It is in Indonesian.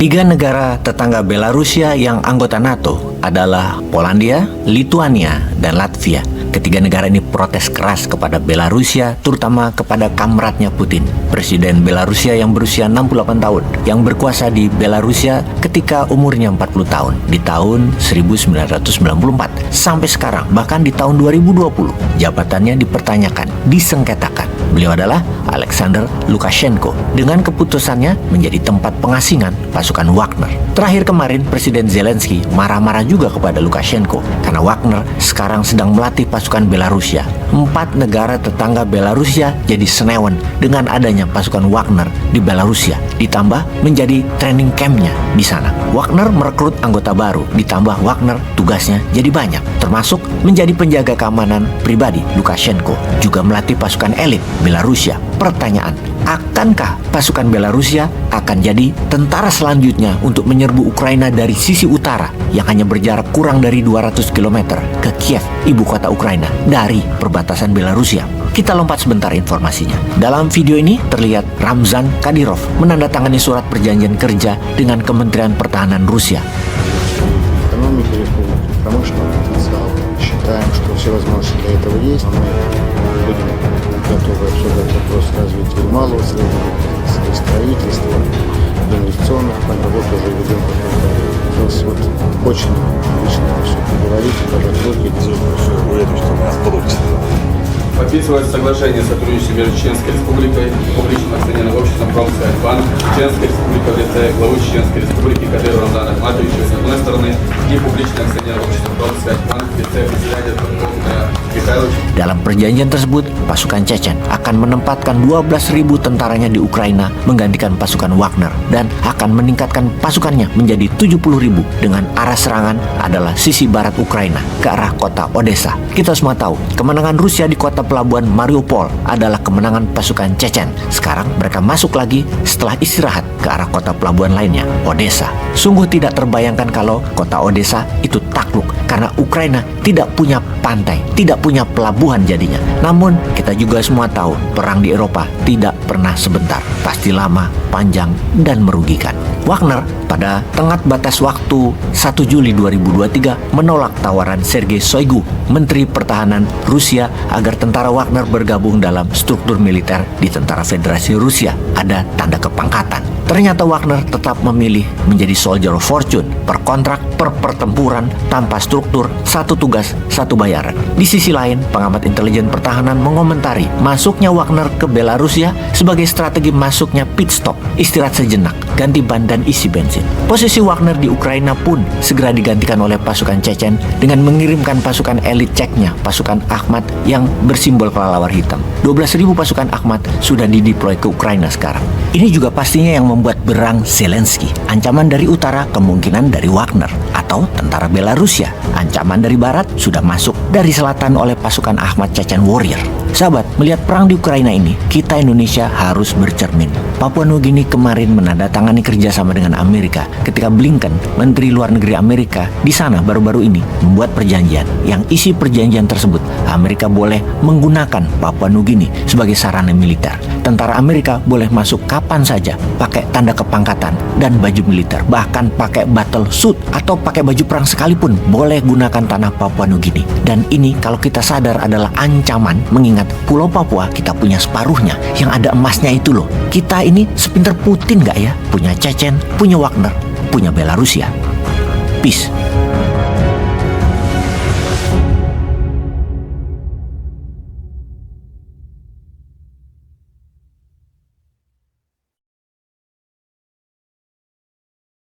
Tiga negara tetangga Belarusia yang anggota NATO adalah Polandia, Lituania, dan Latvia. Ketiga negara ini protes keras kepada Belarusia, terutama kepada kamratnya Putin, presiden Belarusia yang berusia 68 tahun, yang berkuasa di Belarusia ketika umurnya 40 tahun, di tahun 1994. Sampai sekarang, bahkan di tahun 2020, jabatannya dipertanyakan, disengketakan. Beliau adalah Alexander Lukashenko, dengan keputusannya menjadi tempat pengasingan pasukan Wagner. Terakhir kemarin, Presiden Zelensky marah-marah juga kepada Lukashenko, karena Wagner sekarang sedang melatih pasukan Belarusia. 4 negara tetangga Belarusia jadi senewan dengan adanya pasukan Wagner di Belarusia, ditambah menjadi training campnya di sana. Wagner merekrut anggota baru, ditambah Wagner tugasnya jadi banyak, termasuk menjadi penjaga keamanan pribadi Lukashenko, juga melatih pasukan elit Belarusia. Pertanyaan, akankah pasukan Belarusia akan jadi tentara selanjutnya untuk menyerbu Ukraina dari sisi utara yang hanya berjarak kurang dari 200 km ke Kiev, ibu kota Ukraina, dari perbatasan Belarusia? Kita lompat sebentar informasinya. Dalam video ini terlihat Ramzan Kadyrov menandatangani surat perjanjian kerja dengan Kementerian Pertahanan Rusia. Считаем, что все возможности для этого есть. Мы будем готовы обсуждать вопрос развития малого и среднего бизнеса, строительства, инвестиционных работ уже ведем какое-то время. Сейчас вот очень лично все поговорить, пожать руки. Уверен, что у нас получится. Подписывается соглашение о сотрудничестве между Чеченской Республикой, публичным акционерным обществом Промсвязьбанк, Чеченской Республикой в лице главы Чеченской Республики Кадырова Рамзана Ахматовича с одной стороны и публичным акционерным обществом Промсвязьбанк в лице председателя Михайловича. Dalam perjanjian tersebut, pasukan Chechen akan menempatkan 12.000 tentaranya di Ukraina menggantikan pasukan Wagner dan akan meningkatkan pasukannya menjadi 70.000 dengan arah serangan adalah sisi barat Ukraina ke arah kota Odessa. Kita semua tahu, kemenangan Rusia di kota pelabuhan Mariupol adalah kemenangan pasukan Chechen. Sekarang mereka masuk lagi setelah istirahat ke arah kota pelabuhan lainnya, Odessa. Sungguh tidak terbayangkan kalau kota Odessa itu takluk karena Ukraina tidak punya pantai, tidak punya pelabuhan jadinya. Namun kita juga semua tahu perang di Eropa tidak pernah sebentar, pasti lama, panjang, dan merugikan. Wagner pada tenggat batas waktu 1 Juli 2023 menolak tawaran Sergei Shoigu, Menteri Pertahanan Rusia, agar tentara Wagner bergabung dalam struktur militer di Tentara Federasi Rusia. Ada tanda kepangkatan. Ternyata Wagner tetap memilih menjadi soldier of fortune, per kontrak, per pertempuran, tanpa struktur, satu tugas, satu bayaran. Di sisi lain, pengamat intelijen pertahanan mengomentari masuknya Wagner ke Belarusia sebagai strategi masuknya pit stop, istirahat sejenak, ganti ban dan isi bensin. Posisi Wagner di Ukraina pun segera digantikan oleh pasukan Chechen dengan mengirimkan pasukan elit Ceknya, pasukan Akhmat yang bersimbol kelelawar hitam. 12.000 pasukan Akhmat sudah dideploy ke Ukraina sekarang. Ini juga pastinya yang membuat berang Zelensky. Ancaman dari utara kemungkinan dari Wagner atau tentara Belarusia. Ancaman dari barat sudah masuk dari selatan oleh pasukan Akhmat Chechen Warrior. Sahabat, melihat perang di Ukraina ini, kita Indonesia harus bercermin. Papua Nugini kemarin menandatangani kerjasama dengan Amerika ketika Blinken, Menteri Luar Negeri Amerika, di sana baru-baru ini membuat perjanjian yang isi perjanjian tersebut Amerika boleh menggunakan Papua Nugini sebagai sarana militer. Tentara Amerika boleh masuk kapan saja pakai tanda kepangkatan dan baju militer, bahkan pakai battle suit atau pakai baju perang sekalipun boleh gunakan tanah Papua Nugini. Dan ini kalau kita sadar adalah ancaman, mengingat Pulau Papua kita punya separuhnya yang ada emasnya itu loh. Kita ini sepinter Putin nggak ya? Punya Chechen, punya Wagner, punya Belarusia. Peace.